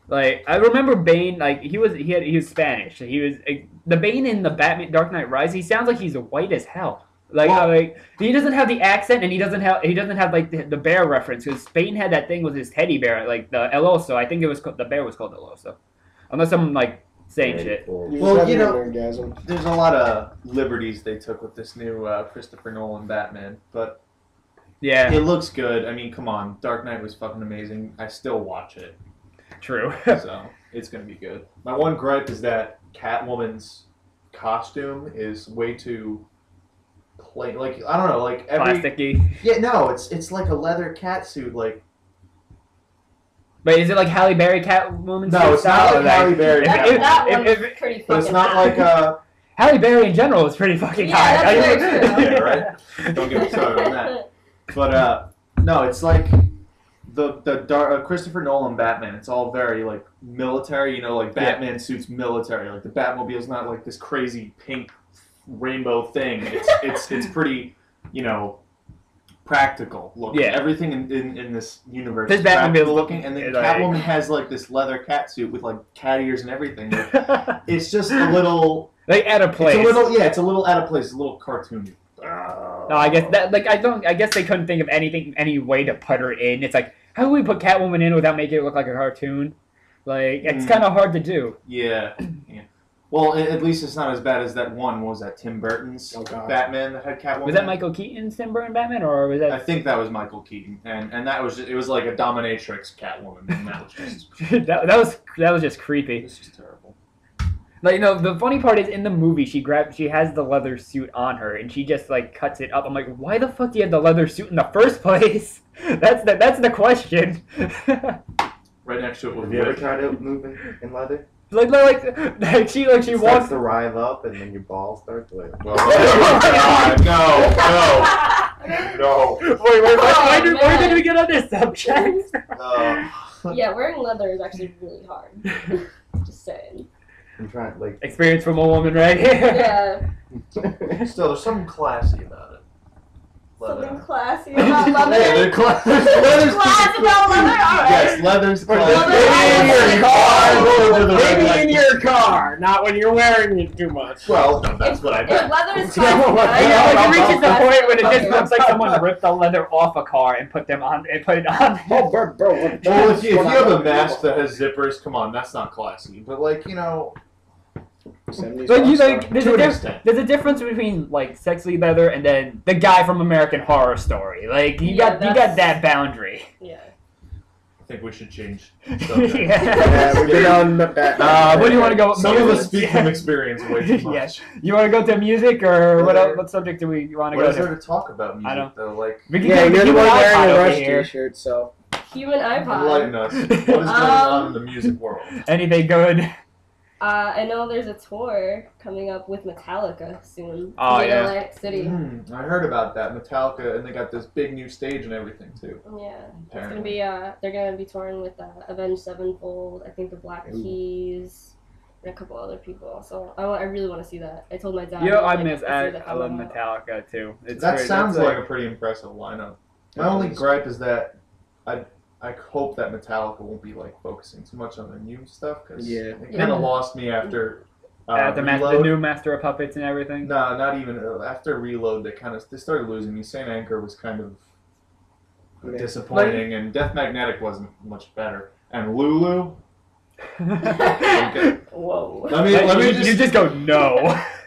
Like I remember Bane, like he was Spanish. He was the Bane in the Batman Dark Knight Rise. He sounds like he's white as hell. Like he doesn't have the accent, and he doesn't have like the bear reference because Bane had that thing with his teddy bear, like the El Oso. I think the bear was called El Oso, unless I'm like saying shit. Cool. Well, there's a lot of liberties they took with this new Christopher Nolan Batman, but yeah, it looks good. I mean, come on, Dark Knight was fucking amazing. I still watch it. True. So it's gonna be good. My one gripe is that Catwoman's costume is way too plain. Like I don't know, like plasticky. Yeah, no, it's like a leather cat suit. Like, but is it like Halle Berry Catwoman? No, it's not like Halle Berry. That one's pretty fucking. But it's not like a. Halle Berry in general is pretty fucking high. That's very true. Yeah, right. Don't get me started on that. But no, it's like. The Christopher Nolan Batman, it's all very like military, you know, like Batman suits military. Like the Batmobile's not like this crazy pink rainbow thing. It's pretty, you know, practical looking. Yeah. Everything in this universe this is Batmobile practical looking, and then Catwoman has like this leather cat suit with like cat ears and everything. Like, it's just a little like out of place. It's a little out of place. It's a little cartoony. No, I guess that I guess they couldn't think of any way to put her in. It's like, how do we put Catwoman in without making it look like a cartoon? Like it's kind of hard to do. Yeah. Well, at least it's not as bad as that one. What was that Tim Burton's Batman that had Catwoman? Was that Michael Keaton's Tim Burton Batman, or was that? I think that was Michael Keaton, and that was it was like a dominatrix Catwoman, and that was just that was just creepy. It's just terrible. Like, you know, the funny part is in the movie she has the leather suit on her and she just like cuts it up. I'm like, why the fuck do you have the leather suit in the first place? That's the question. Right next to it was. Have you ever tried to move in leather? Like she It walks starts to writhe up and then your balls start to like. Oh God, no. Wait, why did we get on this subject? Yeah, wearing leather is actually really hard. Just saying. I'm trying like experience from a woman, right? Yeah. Still, there's something classy about it. Something classy about leather. Yeah, leather's classy about leather. Right. Yes, leather's classy. Maybe in your car, not when you're wearing it too much. Well, no, that's what I meant. If leather's classy, Like it reaches the point when it just looks like someone ripped the leather off a car and put it on. Oh, bro. Well, if you have a mask that has zippers, come on, that's not classy. But like, you know. There's a difference between like sexy leather and then the guy from American Horror Story. Like you got that boundary. Yeah. I think we should change. Yeah, we've been on what do you want to go? Some of us speak from experience way too much. Yes. You want to go to music or what subject do we want to go to? What is there to talk about music? I don't though. Like you're the one wearing a Rush t-shirt, so. Human iPod. Enlighten us. What is going on in the music world? Anything good? I know there's a tour coming up with Metallica soon. Oh, in yeah. Atlantic City. I heard about that. Metallica, and they got this big new stage and everything, too. Yeah. It's gonna be, they're going to be touring with Avenged Sevenfold, I think the Black Keys, and a couple other people. So I really want to see that. I told my dad. Yeah, I love Metallica, too. That sounds like a pretty impressive lineup. My only gripe is that I hope that Metallica won't be like focusing too much on the new stuff because it kind of lost me after the new Master of Puppets and everything. No, not even after Reload. They started losing me. Saint Anger was kind of disappointing, and Death Magnetic wasn't much better. And Lulu. Whoa. Let me You just go no.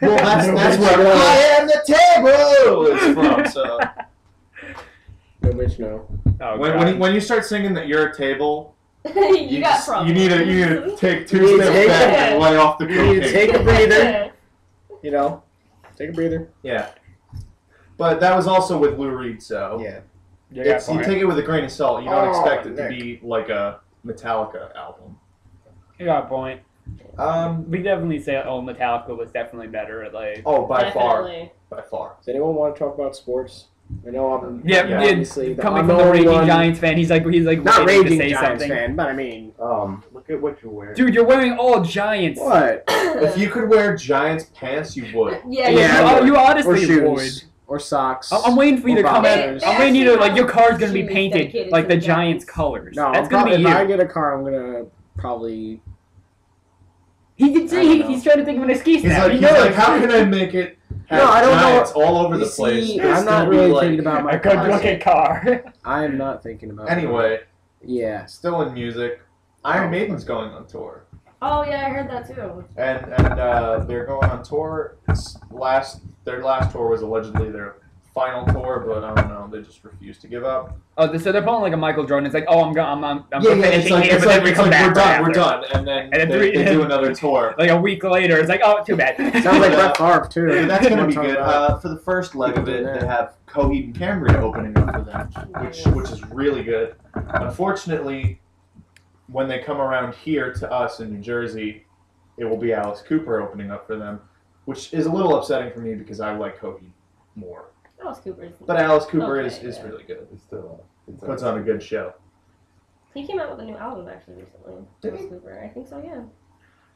Well, that's where I am the table is from. So. No bitch, no. Oh, when you start singing that you're a table, you got problems. You need to take two steps back and lay off the cocaine. You need to take a breather. You know, take a breather. Yeah. But that was also with Lou Reed, so yeah. You take it with a grain of salt. You don't expect it to be like a Metallica album. You got a point. We definitely say Metallica was definitely better at like. Oh, by Definitely. far. Does anyone want to talk about sports? I know I'm obviously coming from the Raging Giants fan. He's like not Raging to say Giants something. fan, but I mean, look at what you're wearing. Dude, you're wearing all Giants. What? If you could wear Giants pants, you would. Yeah. You honestly or shoes, would. or socks. I'm waiting for you to come out. I'm waiting you to like your car's gonna be shoes painted dedicated like to the the Giants Giants. colors. No, that's gonna be if you. I get a car, I'm gonna probably. He did say he's trying to think of an excuse now. He's like, how can I make it have I don't know. giants all over the place? See, but I'm not still be really like thinking about my a good car. looking car. I am not thinking about. Anyway, Yeah. still in music, Iron Maiden's going on tour. Oh yeah, I heard that too. And they're going on tour. Their last tour was allegedly their final tour, but I don't know. They just refused to give up. Oh, so they're pulling like a Michael Jordan. It's like, oh, I'm It's finishing like, here, but then we come back. we're done, and then they do another tour. Like a week later, it's like, oh, too bad. Sounds like Brett Favre too. So that's gonna be What I'm good. talking about. For the first leg of it, they have Coheed and Cambria opening up for them, which is really good. Unfortunately, when they come around here to us in New Jersey, it will be Alice Cooper opening up for them, which is a little upsetting for me because I like Coheed more. Alice Cooper's. But Alice Cooper Okay, is yeah. really good. It's still. Puts on a good show. He came out with a new album actually recently. Did Alice he? Cooper, I think so. Yeah.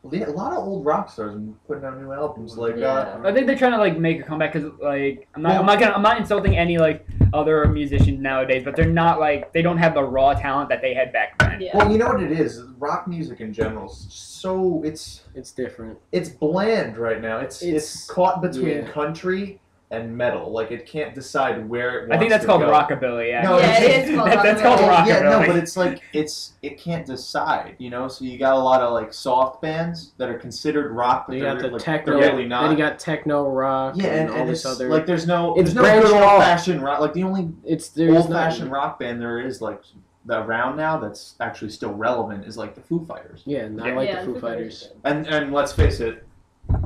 Well, a lot of old rock stars have been putting out new albums. Like, Yeah. I think they're trying to like make a comeback because like I'm not insulting any like other musicians nowadays, but they're not like they don't have the raw talent that they had back then. Yeah. well, you know what it is? Rock music in general is so It's different. it's bland right now. It's caught between yeah. country and metal. Like it can't decide where it wants I think that's to called go. rockabilly. Yeah, No, Yeah, it is called that's called rockabilly. rockabilly. Yeah, no, but it's like it can't decide, you know. So you got a lot of like soft bands that are considered rock, but You they're, got the like, techno. they're really not. Then you got techno rock. yeah, and all and this it's other. like there's no It's good branched old off. fashioned rock. Like the only there's old fashioned rock band there is like around now that's actually still relevant is like the Foo Fighters. Yeah, and I Yeah. like Yeah, the Foo Fighters. And let's face it,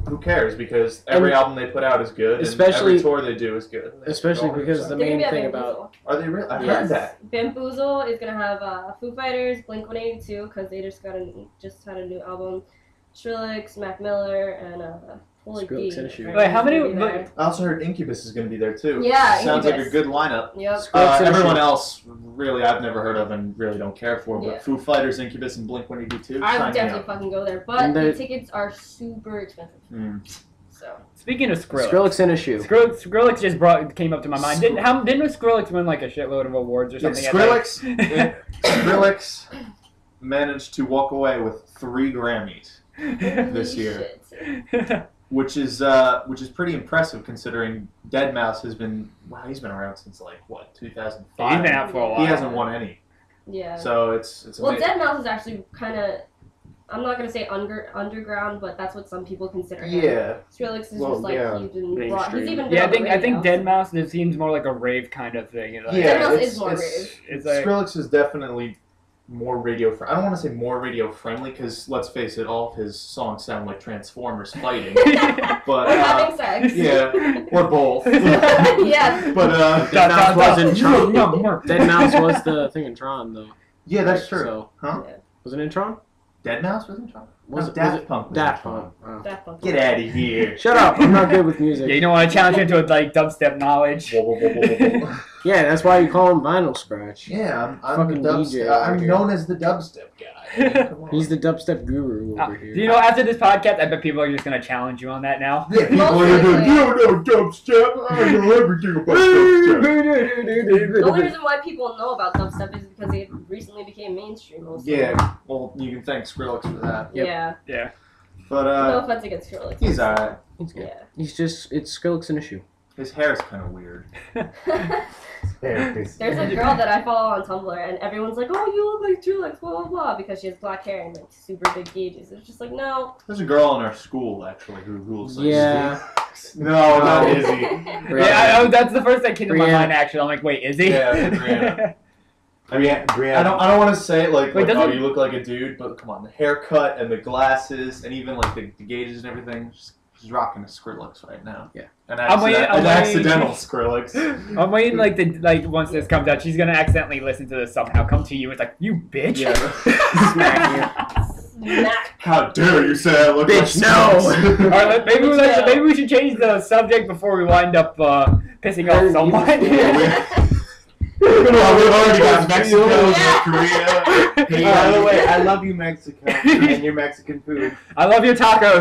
who cares? Because every And album they put out is good, and especially- every tour they do is good. Especially because the They're gonna main be at thing about Bamboozle. Are they real? I Yes. heard that. Bamboozle is gonna have Foo Fighters, Blink-182, because they just had a new album. Skrillex, Mac Miller, and Holy Skrillex D. and a shoe. Right? Wait, how many- Gonna be there. I also heard Incubus is going to be there too. Yeah, Sounds like a Incubus. good lineup. Yep. Skrillex and a Everyone shoe. else, really, I've never heard of and really don't care for. But Yeah. Foo Fighters, Incubus, and Blink-182. I sign would me definitely up. fucking go there, but And the they- tickets are super expensive. So Speaking of Skrillex, Skrillex in a shoe. Skrillex just came up to my mind. Didn't Skrillex win like a shitload of awards or Yeah, something? Skrillex managed to walk away with 3 Grammys this Holy year, shit. which is pretty impressive considering Deadmau5 has been he's been around since like what 2005. He's been out for a while. He hasn't won any, Yeah. so it's Well, amazing. Deadmau5 is actually kind of, I'm not gonna say underground, but that's what some people consider him. Yeah. Skrillex is Well, just like yeah, he's been mainstream. brought. He's even been Yeah, on the I think radio. Deadmau5 it seems more like a rave kind of thing. It's like, Deadmau5 it's- is more it's- rave. It's like- Skrillex is definitely more radio friendly. I don't want to say more radio friendly because let's face it, all of his songs sound like Transformers fighting. But Or having sex. yeah, or both. Yeah. But Deadmau5 was in Tron. No. Deadmau5 was the thing in Tron though. yeah, that's true. So, Huh? was it in Tron? Deadmau5 was in Tron? Was No, it- Daft was it- Punk was Daft in Tron. Punk. Wow. Daft Punk. Get out of here. Shut up! I'm not good with music. Yeah, you don't want to challenge him to like dubstep knowledge. Whoa, whoa, whoa, whoa, whoa. Yeah, that's why you call him Vinyl Scratch. Yeah, I'm Fucking the dubstep. DJ over I'm here. known as the dubstep guy. Come on. He's the dubstep guru over here. Do you know after this podcast, I bet people are just gonna challenge you on that now. Yeah, people Most are going, likely. you don't know dubstep. I know everything about dubstep. The only reason why people know about dubstep is because it recently became mainstream. Mostly. Yeah, well, you can thank Skrillex for that. Yep. Yeah. But No offense against Skrillex. he's alright. He's good. Yeah. He's just, it's Skrillex in a shoe. His hair is kind of weird. There's a girl that I follow on Tumblr, and everyone's like, "Oh, you look like Skrillex, blah blah blah," because she has black hair and like super big gauges. It's just like, no. There's a girl in our school actually who looks like Yeah. No, not Izzy. Yeah, that's the first that came to my Brianna. mind. Actually, I'm like, wait, is he? Yeah, Brianna. I mean, Brianna. I don't want to say it like, Wait, oh, doesn't- you look like a dude, but come on, the haircut and the glasses and even like the gauges and everything. She's rocking a Skrillex right now. Yeah. An, I'm waiting- I'm waiting. accidental Skrillex. I'm waiting like once this comes out, she's gonna accidentally listen to this somehow. Come to you, it's like you bitch. Yeah. Smack. How dare you say I look Bitch, like no. Skrillex? All right, maybe we should change the subject before we wind up pissing off someone. Well, we've already got Mexico, Yeah. Korea. By the way, I love you, Mexico, and your Mexican food. I love your tacos.